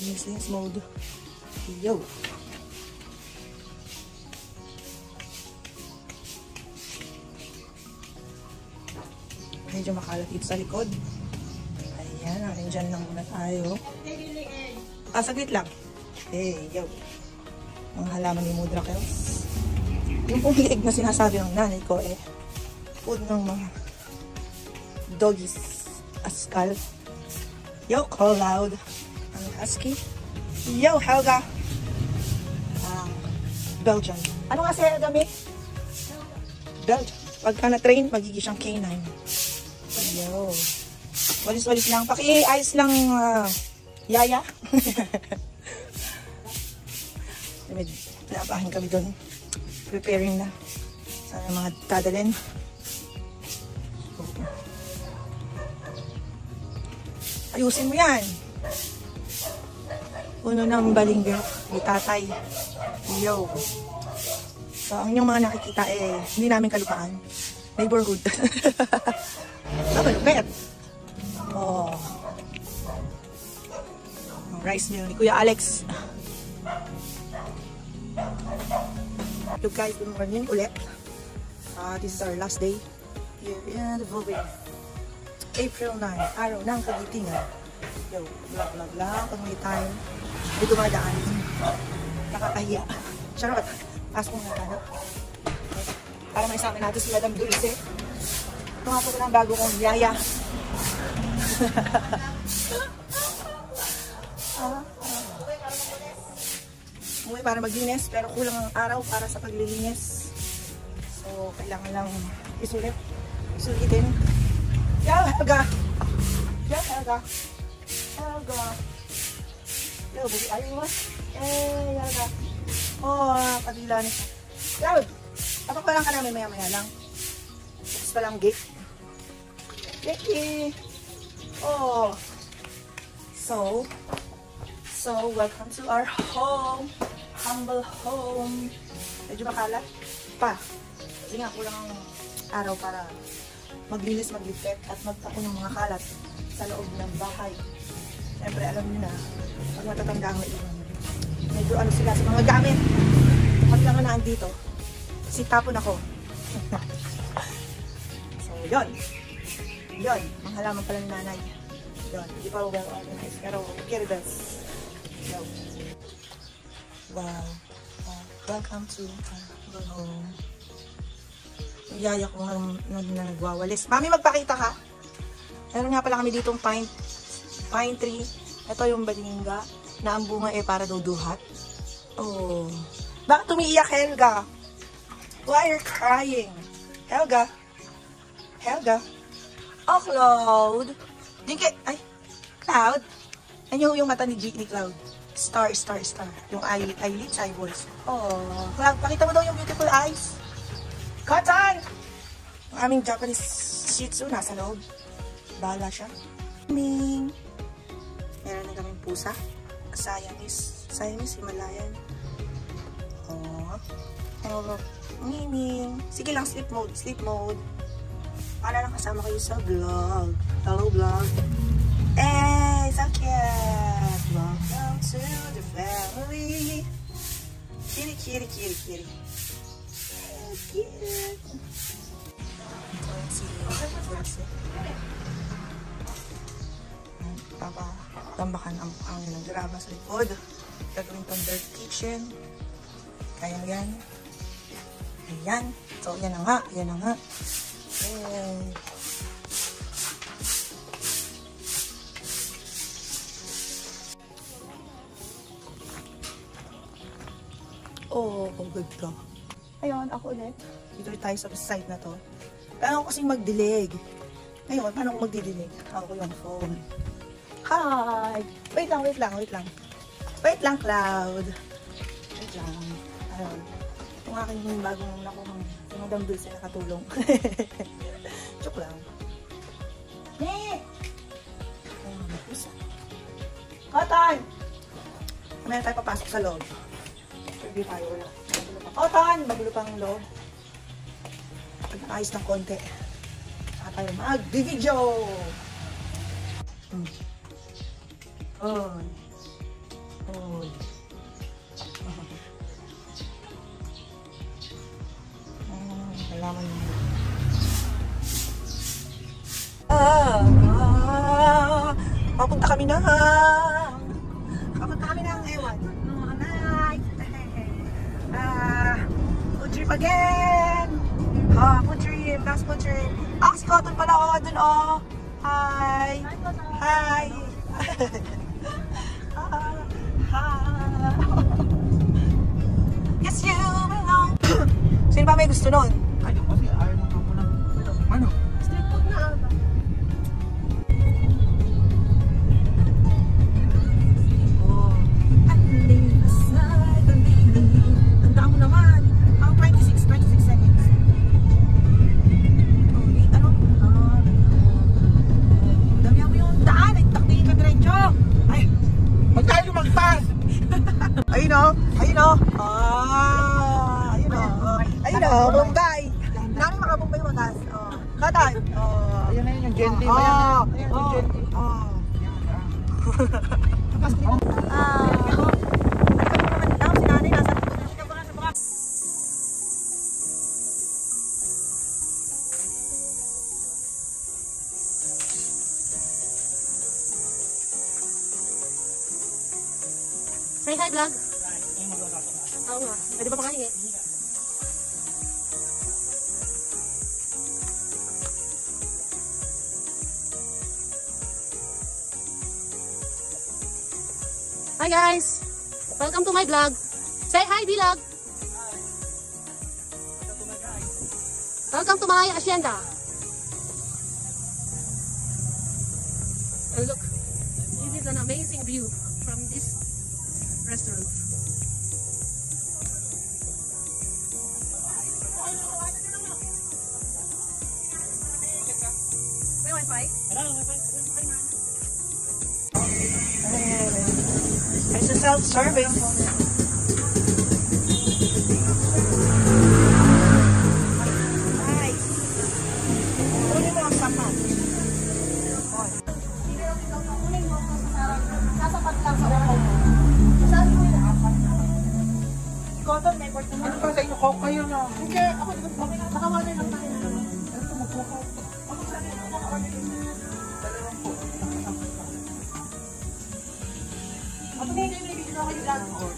Linis mode. Yo! Medyo makalat dito sa likod. Ayan, dyan lang muna tayo. Saglit lang. Hey, yo! Mga halaman ni Mudra Kels. Yung pong liig na sinasabi ng nanay ko food ng mga doggies. Askal. Yo, call loud. Ang husky. Yo, Helga. Belgian. Ano nga siya dami? Belgian. Pagka na-train, magiging siyang K9. Yo. Walis-walis lang. Paki-ayos lang, yaya. Pinapahin kami doon. Preparing na. Sana mga dadalhin. Ayusin mo yan. Puno ng balingger. May tatay. Yo. So, ang inyong mga nakikita hindi namin kalupaan. Neighborhood. Malupit. Oh. Rice meal ni Kuya Alex. Hello guys, good morning ulit. This is our last day here in the Vlog. April 9, araw ng kagitingan. Yo, vlog lang pag may time. May dumadaan. Nakakahiya. Charot. Pasok muna tayo. Para may sa akin natin si Madam Dulce. Ito nga po ng bago kong yaya. Umuwi para maglinis, pero kulang ang araw para sa paglilinis. So, kailangan lang isulitin. Yo, Helga! Yo, Helga! Helga! Yo, baby, ayaw mo? Helga! Oh, padila na siya. Cloud! Tapak pa lang ka namin maya-maya lang. Tapos pa lang gate. Becky! Oh! So, welcome to our home. Humble home. Medyo makalat pa. Kasi nga, kulang ang araw para maglinis, magligpit, at magtapon ng mga kalat sa loob ng bahay. Siyempre, alam niyo na, pag matatanda ang iwan, medyo ano sila sa mga gamit. Pag lang na andito, kasi tapon ako. So, yun. Yun. Ang halaman pala ng nanay. Yun. Hindi pa well organized. Pero, carry bells. Yo. Wow. Welcome to our home. Yaya ko nga na nagwawalis. Mami, magpakita ka. Meron nga pala kami ditong pine tree. Ito yung balingga na ang bunga para duduhat. Oh. Bakit tumiiyak, Helga? Why are you crying? Helga? Helga? Oh, Cloud. Ay, Cloud. Ano yung mata ni Cloud? Star. Yung eyelids, eyeballs. Oh, Cloud, pakita mo daw yung beautiful eyes. Cotton! Ang aming Japanese Shih Tzu nasa loob. Bahala siya. Ming! Meron na kaming pusa. Siamese, Himalayan. Oh, Miming. Sige lang, sleep mode. Para lang kasama kayo sa vlog. Hello, vlog. Hey, so cute! Welcome to the family. Kitty. Cute. Tambakan ang drama sa likod. Gagawin tong dirt kitchen. Kaya yan. Ayan. So, yan na nga. Yay. Oh, good ka. Ayun, ako ulit. Dito tayo sa side na to. Kaya ako kasing magdilig. Ngayon, paano ako magdidilig? Ako yung phone. Hi! Wait lang, Cloud. Wait lang. Ayun. Itong aking bagong nakuhang Madam Dulce na katulong. Joke lang. Nick! Ayun, isa. Cotton! Mamaya tayo papasok sa loob. Hindi tayo wala. Cotton! Magulo pang loob. Pag-ayos ng konti. Saka tayo mag-video! Oh. Kailangan mo. Papunta kami ng ewan. Night. Food trip again. Food trip. Last food trip. Si Cotton pala. Dun Hi. Hi. Yes, you belong. Sino ba may gusto nun? Ay, kasi ayaw mo ako na. Ano? Street food na. Tanda mo naman. 26 seconds. Dami mo yung daan. Taktingin ka diretso. Ay, Huwag tayo lumagpas! ayun o. Ayun o. Ayun o. Bombay. Nami makabombay wagas. Katan. Ayan na yun, yung gently ba yan? Ayan, yung gently. Say hi, vlog. Oo nga. Pwede ba pakahingi? Hi guys! Welcome to my vlog. Say hi, vlog. Welcome to my hacienda. And look, this is an amazing view from this restaurant. May wifi? It's a self-service. Nice. Kunin mo ang sapat. Sasapat lang sa upo mo. Saan mo yun? Cotton, may board naman. Ano pa sa inyo? Coke kayo na. Hindi, ako di ba? Nakawalan lang tayo. Ito, magkukaw. Ako na yung nabibigyan ako yung vlog.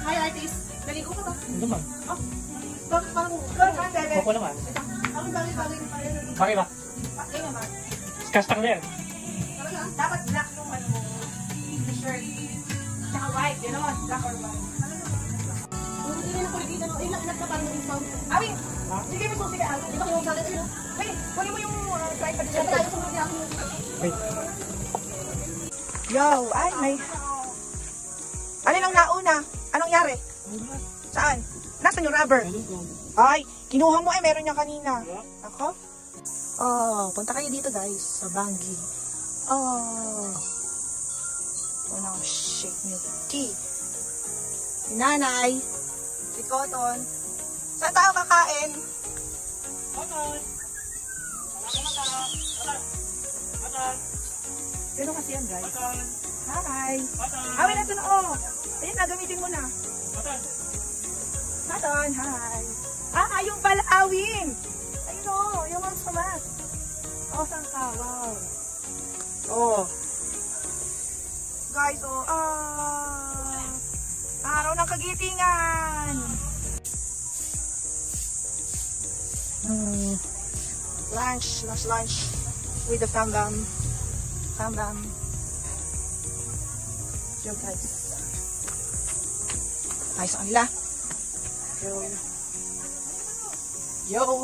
Hi artist, naligo ka ba? Hindi man. Bakit parang... Coke naman. Ako bagay-bagay pa rin. Bakit ba? Bakit naman? Kastang na yan. Dapat black yung ano mo. T-shirt. Tsaka white, gano'n. Black or white. Hindi nila kulikita no. Ilang na parang yung sound. Awing! Sige mo susi ka. Di ba kung salit yun? Wait, kunin mo yung tripod. Siyempre tayo sumunod niya ako. Wait. Yo, ay, may... Ano lang nauna? Anong nangyari? Saan? Nasaan yung rubber? Ay, kinuha mo ay meron niya kanina. Ako? Punta kayo dito guys, sa Bangi. Shake milk tea. Si Nanay, si Cotton. Saan tayo kakain? Pero kasi yan guys. Hi. Awin na ito na Ayun na, gamitin mo na. Cotton, hi. Yung pala, Awin. Ayun yung mga samat. Saan ka? Wow. Guys, araw ng kagitingan. Lunch with the fam-bam. Yo guys. Tayo sa kanila. Yo.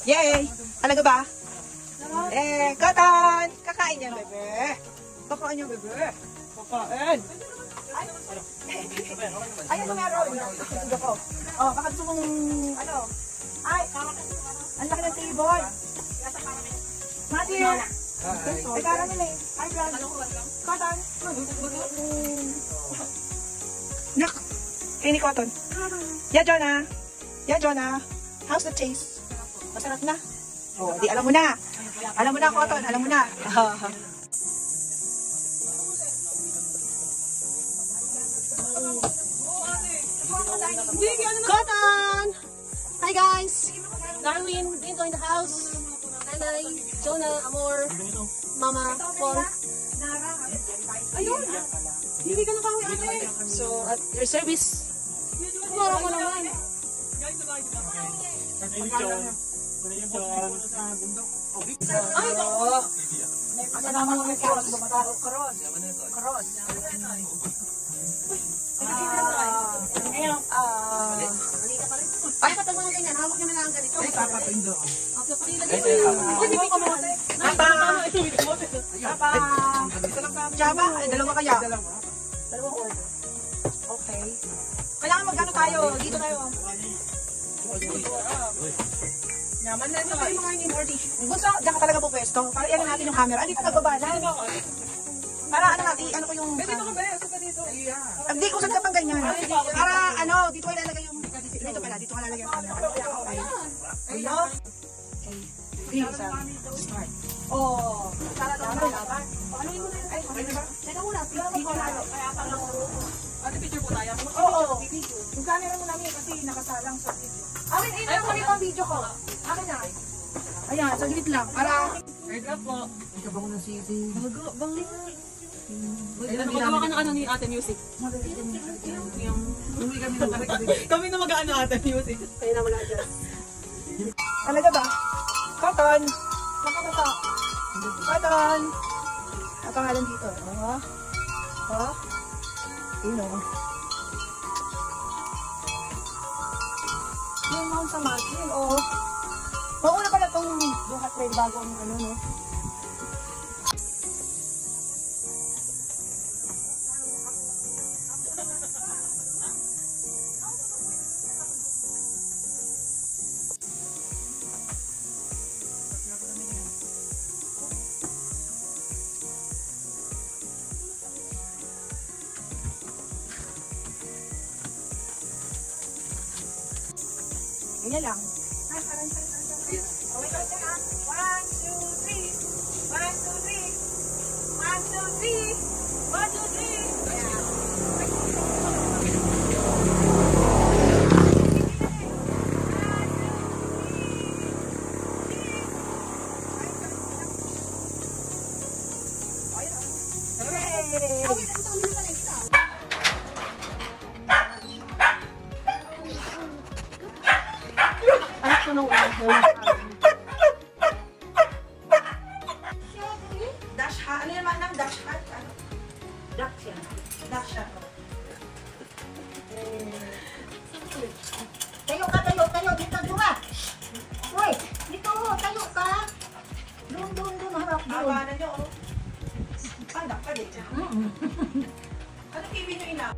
Yay. Talaga ba? Cotton! Kakain yan, bebe. Kakain. Ay, ano meron? Sige ko. Baka gusto mong, ay, ang laki ng table. Matthew! Ay, caramel eh. Ay, vlog. Cotton! Nak! Kaya ni Cotton. Yeah, Jonah. How's the taste? Masarap na? Di alam mo na. Cotton. Alam mo na. Cotton! Hi guys! Darwin, Ginto in the house. Nanay, Jonah, Amor, Mama, Paul. Ayun! Hindi ka nakawi ate. So, at your service. Kumara ko naman. Ay, bako! Kasama mo yung cross. Cross. Ay, patag mga ganyan. Hawak nyo na lang ang ganito. Ay, papatuin doon. Java, dalawa kaya? Dalawang order. Okay. Kailangan magkano tayo? Dito tayo. Naman na ito. Ay, mga hindi more tissue. Bunso, diyan ka talaga po pwesto. Para iyan natin yung camera. Andito nagbaba na. Para ano natin, ano ko yung... Dito ka ba? Saan dito? Hindi, kung saan ka pang ganyan. Para ano, dito ko ilalagay yung... Dito pala, dito ko ilalagay yung camera. Okay. Ayun. Okay. Green sa start. Oh, para laban. Ano yun muna? Ay, okay na ba? Teka muna, video na. Kaya pa lang. Ate, picture po tayo? Oo, video. Yung camera mo namin kasi nakasalang sa video. Amin, ayun mo rin ang video ko. Akin na. Ayan, saglit lang. Para... Airdrop po. Ay, kabang na sisi. Bang. Magawa ka ng ano ni Ate Music. Kami na mag-ano Ate Music. Kayo na mag-adjust. Talaga ba? Cotton! Nakakata. Cotton! Ang pangalan dito. Oh. Ino. Yung mount sa margin. Oh. Mauna pala itong duhat rin bago ang ano, no? Ganyan lang. Ay, parang. Oh, wait, wait, ha? 1, 2, 3. 1, 2, 3. 1, 2, 3. 1, 2, 3. Ayan. Dash hat. Ano naman ng dash hat? Ano? Dash yan. Dash hat. Tayo ka, tayo. Dito, duma. Uy, dito, tayo ka. Doon, harap doon. Haba na nyo, oh. Anak ka din. Anong TV nyo ina?